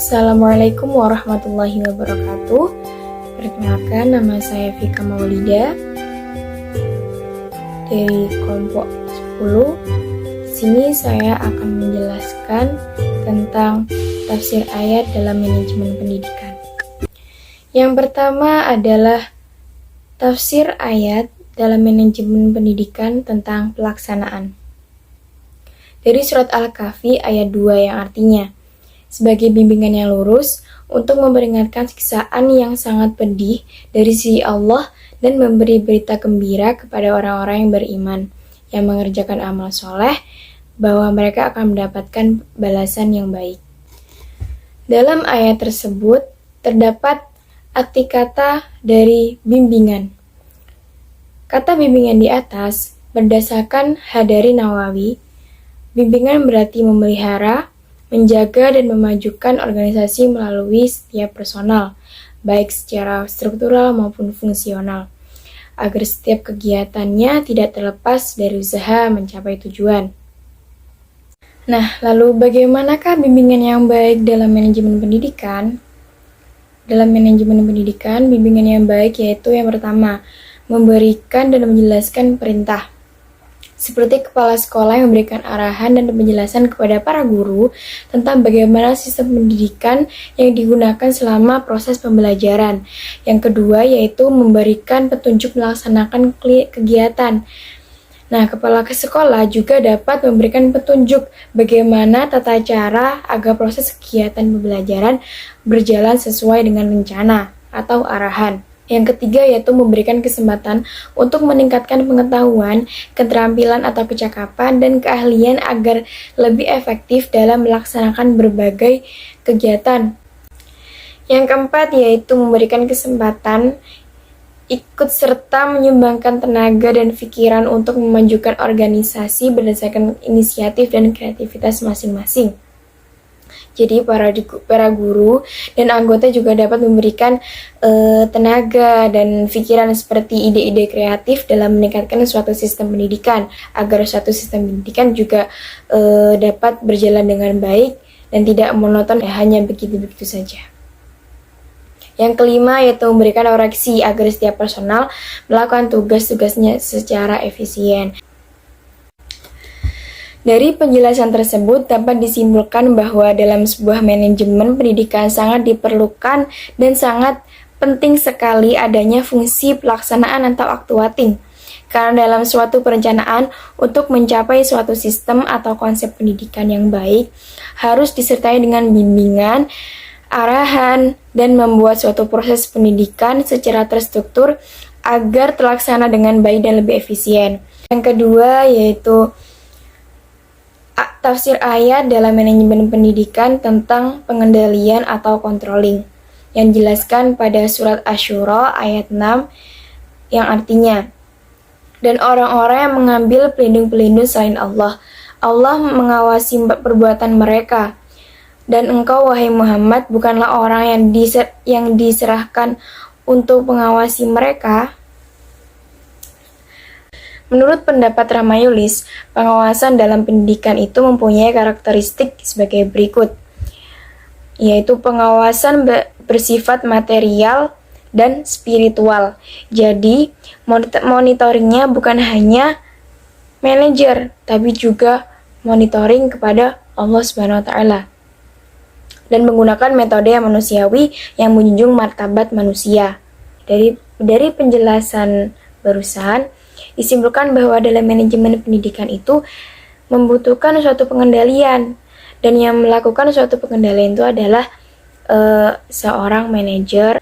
Assalamualaikum warahmatullahi wabarakatuh. Perkenalkan, nama saya Vika Maulida dari kelompok 10. Di sini saya akan menjelaskan tentang tafsir ayat dalam manajemen pendidikan. Yang pertama adalah tafsir ayat dalam manajemen pendidikan tentang pelaksanaan. Dari surat Al-Kahfi ayat 2 yang artinya, sebagai bimbingan yang lurus untuk memperingatkan siksaan yang sangat pedih dari sisi Allah dan memberi berita gembira kepada orang-orang yang beriman, yang mengerjakan amal soleh, bahwa mereka akan mendapatkan balasan yang baik. Dalam ayat tersebut terdapat arti kata dari bimbingan. Kata bimbingan di atas berdasarkan Hadari Nawawi, bimbingan berarti memelihara, menjaga dan memajukan organisasi melalui setiap personal, baik secara struktural maupun fungsional, agar setiap kegiatannya tidak terlepas dari usaha mencapai tujuan. Nah, lalu bagaimanakah bimbingan yang baik dalam manajemen pendidikan? Dalam manajemen pendidikan, bimbingan yang baik yaitu yang pertama, memberikan dan menjelaskan perintah. Seperti kepala sekolah yang memberikan arahan dan penjelasan kepada para guru tentang bagaimana sistem pendidikan yang digunakan selama proses pembelajaran. Yang kedua yaitu memberikan petunjuk melaksanakan kegiatan. Nah, kepala sekolah juga dapat memberikan petunjuk bagaimana tata cara agar proses kegiatan pembelajaran berjalan sesuai dengan rencana atau arahan. Yang ketiga yaitu memberikan kesempatan untuk meningkatkan pengetahuan, keterampilan atau kecakapan, dan keahlian agar lebih efektif dalam melaksanakan berbagai kegiatan. Yang keempat yaitu memberikan kesempatan ikut serta menyumbangkan tenaga dan pikiran untuk memajukan organisasi berdasarkan inisiatif dan kreativitas masing-masing. Jadi para guru dan anggota juga dapat memberikan tenaga dan pikiran seperti ide-ide kreatif dalam meningkatkan suatu sistem pendidikan, agar suatu sistem pendidikan juga dapat berjalan dengan baik dan tidak monoton hanya begitu-begitu saja. Yang kelima yaitu memberikan koreksi agar setiap personal melakukan tugas-tugasnya secara efisien. Dari penjelasan tersebut dapat disimpulkan bahwa dalam sebuah manajemen pendidikan sangat diperlukan dan sangat penting sekali adanya fungsi pelaksanaan atau actuating. Karena dalam suatu perencanaan untuk mencapai suatu sistem atau konsep pendidikan yang baik harus disertai dengan bimbingan, arahan, dan membuat suatu proses pendidikan secara terstruktur agar terlaksana dengan baik dan lebih efisien. Yang kedua yaitu tafsir ayat dalam manajemen pendidikan tentang pengendalian atau controlling yang dijelaskan pada surat Asy-Syura ayat 6 yang artinya, dan orang-orang yang mengambil pelindung-pelindung selain Allah, Allah mengawasi perbuatan mereka, dan engkau wahai Muhammad bukanlah orang yang diserahkan untuk mengawasi mereka. Menurut pendapat Ramayulis, pengawasan dalam pendidikan itu mempunyai karakteristik sebagai berikut, yaitu pengawasan bersifat material dan spiritual. Jadi, monitoringnya bukan hanya manajer, tapi juga monitoring kepada Allah Subhanahu wa Ta'ala, dan menggunakan metode yang manusiawi yang menjunjung martabat manusia. Dari penjelasan barusan, disimpulkan bahwa dalam manajemen pendidikan itu membutuhkan suatu pengendalian, dan yang melakukan suatu pengendalian itu adalah seorang manajer.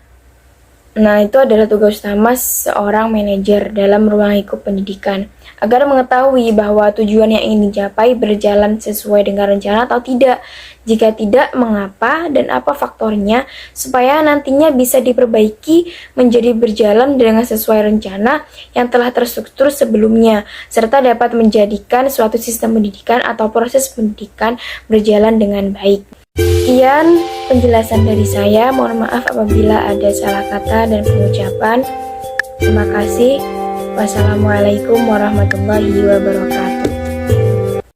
Nah, itu adalah tugas utama seorang manajer dalam ruang lingkup pendidikan, agar mengetahui bahwa tujuan yang ingin dicapai berjalan sesuai dengan rencana atau tidak. Jika tidak, mengapa dan apa faktornya, supaya nantinya bisa diperbaiki menjadi berjalan dengan sesuai rencana yang telah terstruktur sebelumnya, serta dapat menjadikan suatu sistem pendidikan atau proses pendidikan berjalan dengan baik. Sekian penjelasan dari saya. Mohon maaf apabila ada salah kata dan pengucapan. Terima kasih. Wassalamualaikum warahmatullahi wabarakatuh.